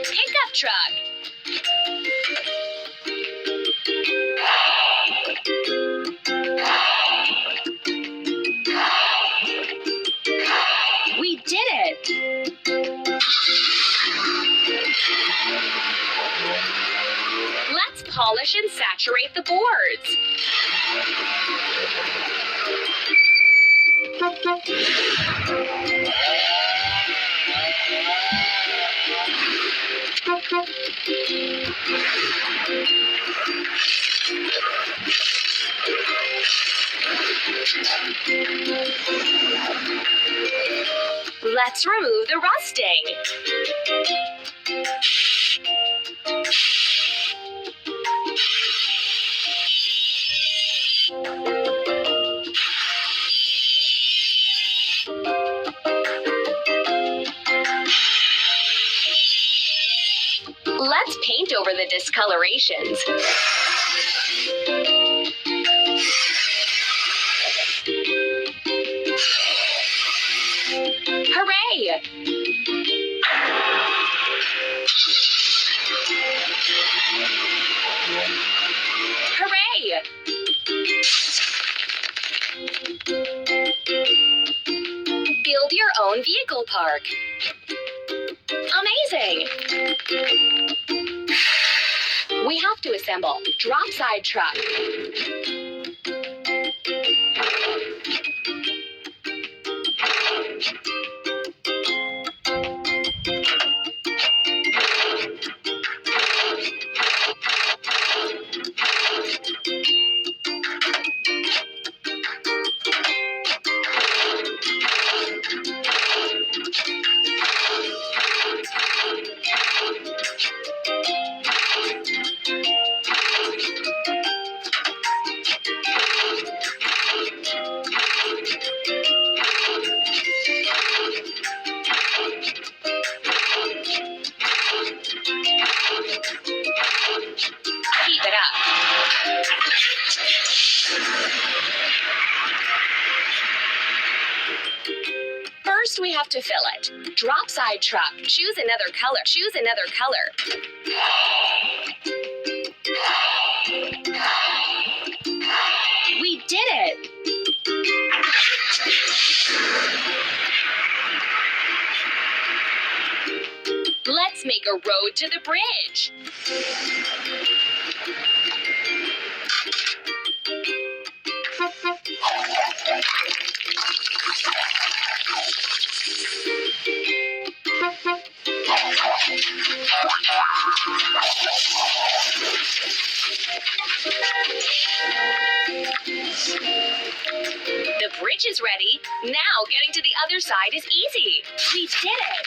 Pickup truck. We did it! Let's polish and saturate the boards. Let's remove the rusting. Let's paint over the discolorations. Hooray! Hooray! Build your own vehicle park. Amazing! We have to assemble drop side truck. Keep it up. First, we have to fill it. Drop side truck. Choose another color. Choose another color. We did it! Let's make a road to the bridge. The bridge is ready. Now getting to the other side is easy. We did it!